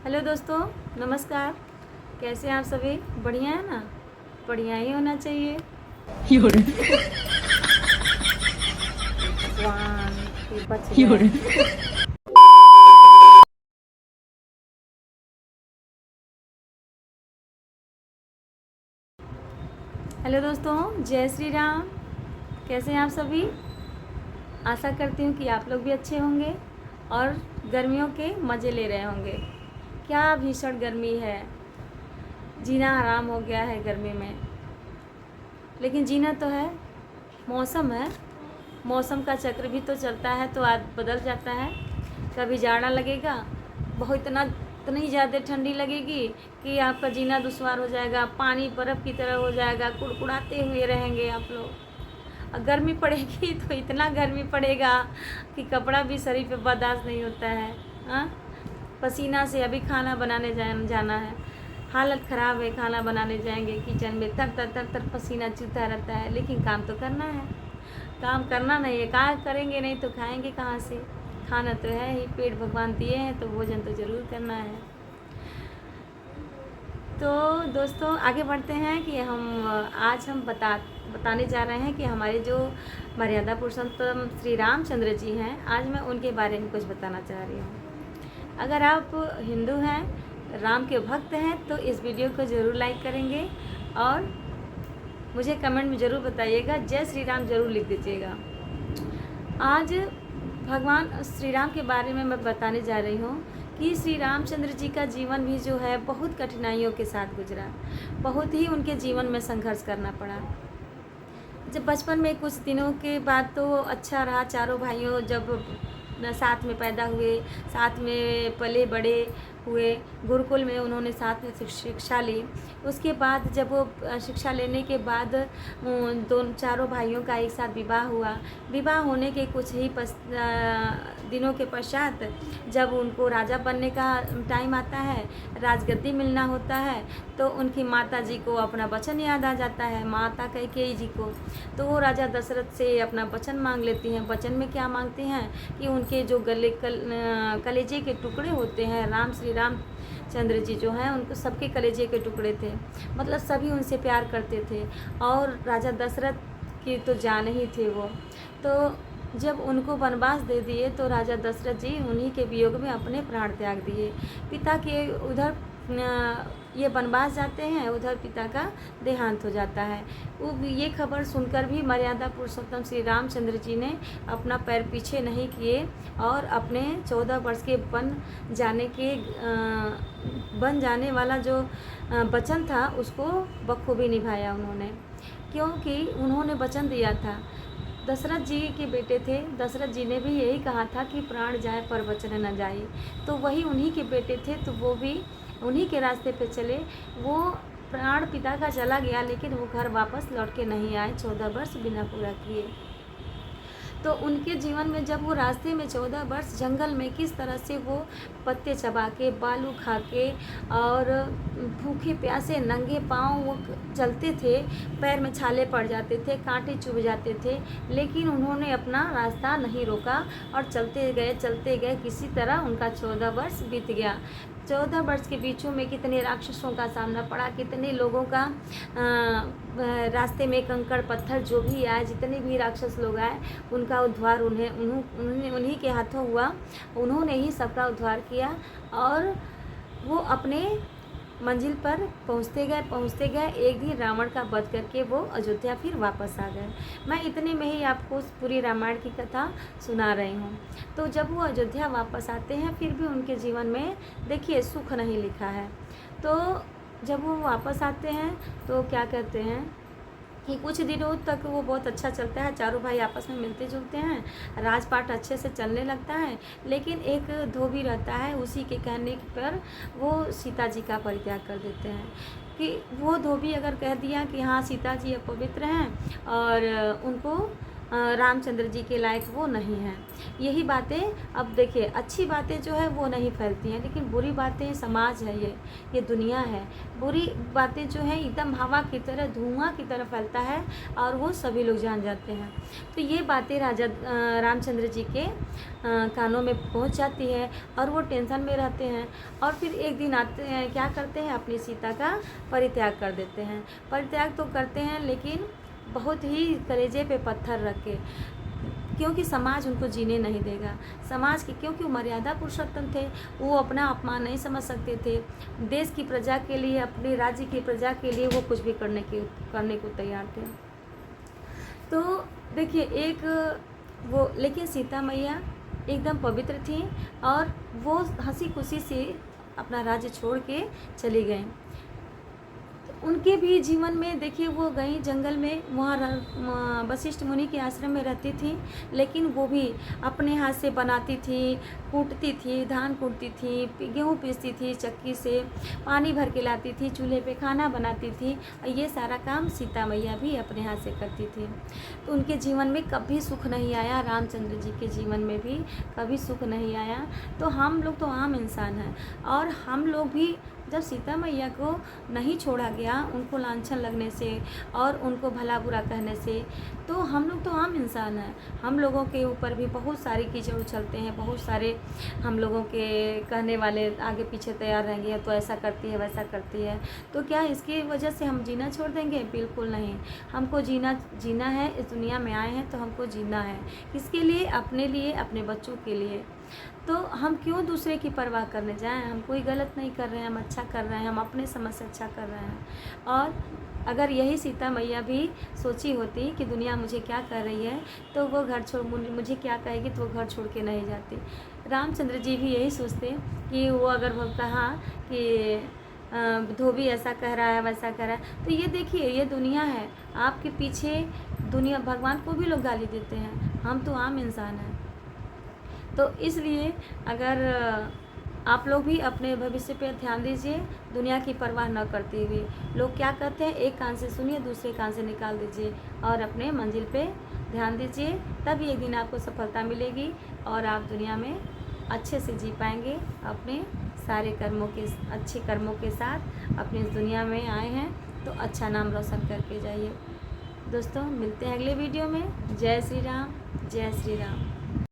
Hello दोस्तों, नमस्कार। कैसे हैं आप सभी? बढ़िया है ना? बढ़िया ही होना चाहिए। 有人，भगवान ये बच 有 गए। 人，हेलो दोस्तों, जय श्री राम। कैसे हैं आप सभी? आशा करती हूँ कि आप लोग भी अच्छे होंगे और गर्मियों के मज़े ले रहे होंगे। क्या भीषण गर्मी है, जीना हराम हो गया है गर्मी में। लेकिन जीना तो है, मौसम है, मौसम का चक्र भी तो चलता है, तो आज बदल जाता है। कभी जाड़ा लगेगा, बहुत इतनी ज़्यादा ठंडी लगेगी कि आपका जीना दुश्वार हो जाएगा, पानी बर्फ़ की तरह हो जाएगा, कुड़कुड़ाते हुए रहेंगे आप लोग। और गर्मी पड़ेगी तो इतना गर्मी पड़ेगा कि कपड़ा भी शरीर पे बर्दाश्त नहीं होता है। हाँ, पसीना से अभी खाना बनाने जाना है, हालत ख़राब है। खाना बनाने जाएंगे किचन में, तर तर तर तर पसीना चूता रहता है, लेकिन काम तो करना है। काम करना नहीं है, काम करेंगे नहीं तो खाएंगे कहाँ से? खाना तो है ही, पेट भगवान दिए हैं तो भोजन तो ज़रूर करना है। तो दोस्तों आगे बढ़ते हैं कि आज हम बताने जा रहे हैं कि हमारे जो मर्यादा पुरुषोत्तम श्री रामचंद्र जी हैं, आज मैं उनके बारे में कुछ बताना चाह रही हूँ। अगर आप हिंदू हैं, राम के भक्त हैं, तो इस वीडियो को ज़रूर लाइक करेंगे और मुझे कमेंट में ज़रूर बताइएगा, जय श्री राम ज़रूर लिख दीजिएगा। आज भगवान श्री राम के बारे में मैं बताने जा रही हूँ कि श्री रामचंद्र जी का जीवन भी जो है बहुत कठिनाइयों के साथ गुजरा। बहुत ही उनके जीवन में संघर्ष करना पड़ा। जब बचपन में कुछ दिनों के बाद तो अच्छा रहा, चारों भाइयों जब साथ में पैदा हुए, साथ में पले बड़े हुए, गुरुकुल में उन्होंने साथ में शिक्षा ली। उसके बाद जब वो शिक्षा लेने के बाद दोनों चारों भाइयों का एक साथ विवाह हुआ। विवाह होने के कुछ ही दिनों के पश्चात जब उनको राजा बनने का टाइम आता है, राजगद्दी मिलना होता है, तो उनकी माता जी को अपना वचन याद आ जाता है, माता कैकेयी जी को। तो वो राजा दशरथ से अपना वचन मांग लेती हैं। वचन में क्या मांगती हैं कि उनके जो कलेजे के टुकड़े होते हैं, श्री राम चंद्र जी जो हैं, उनको सबके कलेजे के टुकड़े थे, मतलब सभी उनसे प्यार करते थे और राजा दशरथ की तो जान ही थे वो। तो जब उनको वनवास दे दिए तो राजा दशरथ जी उन्हीं के वियोग में अपने प्राण त्याग दिए। पिता के उधर ये वनवास जाते हैं, उधर पिता का देहांत हो जाता है। ये खबर सुनकर भी मर्यादा पुरुषोत्तम श्री रामचंद्र जी ने अपना पैर पीछे नहीं किए और अपने 14 वर्ष के बन जाने वाला जो वचन था उसको बखूबी निभाया उन्होंने, क्योंकि उन्होंने वचन दिया था। दशरथ जी के बेटे थे, दशरथ जी ने भी यही कहा था कि प्राण जाए पर वचन न जाए। तो वही उन्हीं के बेटे थे, तो वो भी उन्हीं के रास्ते पे चले। वो प्राण पिता का चला गया, लेकिन वो घर वापस लौट के नहीं आए 14 वर्ष बिना पूरा किए। तो उनके जीवन में जब वो रास्ते में 14 वर्ष जंगल में किस तरह से वो पत्ते चबा के, बालू खा के और भूखे प्यासे नंगे पाँव वो चलते थे, पैर में छाले पड़ जाते थे, कांटे चुभ जाते थे, लेकिन उन्होंने अपना रास्ता नहीं रोका और चलते गए। किसी तरह उनका 14 वर्ष बीत गया। 14 वर्ष के बीचों में कितने राक्षसों का सामना पड़ा, कितने लोगों का रास्ते में कंकड़ पत्थर जो भी आए, जितने भी राक्षस लोग आए, उनका उद्धार उन्हीं के हाथों हुआ। उन्होंने ही सबका उद्धार किया और वो अपने मंजिल पर पहुँचते गए। एक दिन रावण का वध करके वो अयोध्या फिर वापस आ गए। मैं इतने में ही आपको पूरी रामायण की कथा सुना रही हूँ। तो जब वो अयोध्या वापस आते हैं, फिर भी उनके जीवन में देखिए सुख नहीं लिखा है। तो जब वो वापस आते हैं तो क्या कहते हैं कि कुछ दिनों तक वो बहुत अच्छा चलता है, चारों भाई आपस में मिलते जुलते हैं, राजपाट अच्छे से चलने लगता है। लेकिन एक धोबी रहता है, उसी के कहने पर वो सीता जी का परित्याग कर देते हैं। कि वो धोबी अगर कह दिया कि हाँ सीता जी अपवित्र हैं और उनको रामचंद्र जी के लायक वो नहीं है। यही बातें, अब देखिए, अच्छी बातें जो है वो नहीं फैलती हैं, लेकिन बुरी बातें, समाज है ये दुनिया है, बुरी बातें जो है एकदम हवा की तरह, धुआं की तरह फैलता है और वो सभी लोग जान जाते हैं। तो ये बातें राजा रामचंद्र जी के कानों में पहुंच जाती है और वो टेंशन में रहते हैं। और फिर एक दिन आते हैं, क्या करते हैं, अपनी सीता का परित्याग कर देते हैं। परित्याग तो करते हैं, लेकिन बहुत ही कलेजे पे पत्थर रख के, क्योंकि समाज उनको जीने नहीं देगा। समाज के, क्योंकि वो मर्यादा पुरुषोत्तम थे, वो अपना अपमान नहीं समझ सकते थे। देश की प्रजा के लिए, अपने राज्य की प्रजा के लिए वो कुछ भी करने को तैयार थे। तो देखिए, एक वो, लेकिन सीता मैया एकदम पवित्र थी और वो हंसी खुशी से अपना राज्य छोड़ के चली गई। उनके भी जीवन में देखिए, वो गई जंगल में, वहाँ वशिष्ठ मुनि के आश्रम में रहती थी, लेकिन वो भी अपने हाथ से बनाती थी, कूटती थी, धान कूटती थी, गेहूँ पीसती थी चक्की से, पानी भर के लाती थी, चूल्हे पे खाना बनाती थी। ये सारा काम सीता मैया भी अपने हाथ से करती थी। तो उनके जीवन में कभी सुख नहीं आया, रामचंद्र जी के जीवन में भी कभी सुख नहीं आया। तो हम लोग तो आम इंसान हैं, और हम लोग भी जब सीता मैया को नहीं छोड़ा गया, उनको लांछन लगने से और उनको भला बुरा कहने से, तो हम लोग तो आम इंसान हैं। हम लोगों के ऊपर भी बहुत सारे कीचड़ उछलते हैं, बहुत सारे हम लोगों के कहने वाले आगे पीछे तैयार रहेंगे, तो ऐसा करती है, वैसा करती है। तो क्या इसकी वजह से हम जीना छोड़ देंगे? बिल्कुल नहीं। हमको जीना है, इस दुनिया में आए हैं तो हमको जीना है। किसके लिए? अपने लिए, अपने बच्चों के लिए। तो हम क्यों दूसरे की परवाह करने जाएं? हम कोई गलत नहीं कर रहे हैं, हम अच्छा कर रहे हैं, हम अपने समझ से अच्छा कर रहे हैं। और अगर यही सीता मैया भी सोची होती कि दुनिया मुझे क्या कर रही है, तो वो घर छोड़, मुझे क्या कहेगी, तो वो घर छोड़ के नहीं जाती। रामचंद्र जी भी यही सोचते कि वो अगर वो कहा कि धोबी ऐसा कह रहा है, वैसा कह रहा है, तो ये देखिए, ये दुनिया है, आपके पीछे दुनिया, भगवान को भी लोग गाली देते हैं, हम तो आम इंसान हैं। तो इसलिए अगर आप लोग भी अपने भविष्य पे ध्यान दीजिए, दुनिया की परवाह न करते हुए। लोग क्या कहते हैं, एक कान से सुनिए, दूसरे कान से निकाल दीजिए और अपने मंजिल पे ध्यान दीजिए। तभी एक दिन आपको सफलता मिलेगी और आप दुनिया में अच्छे से जी पाएंगे। अपने सारे कर्मों के, अच्छे कर्मों के साथ अपनी इस दुनिया में आए हैं, तो अच्छा नाम रोशन करके जाइए। दोस्तों, मिलते हैं अगले वीडियो में। जय श्री राम, जय श्री राम।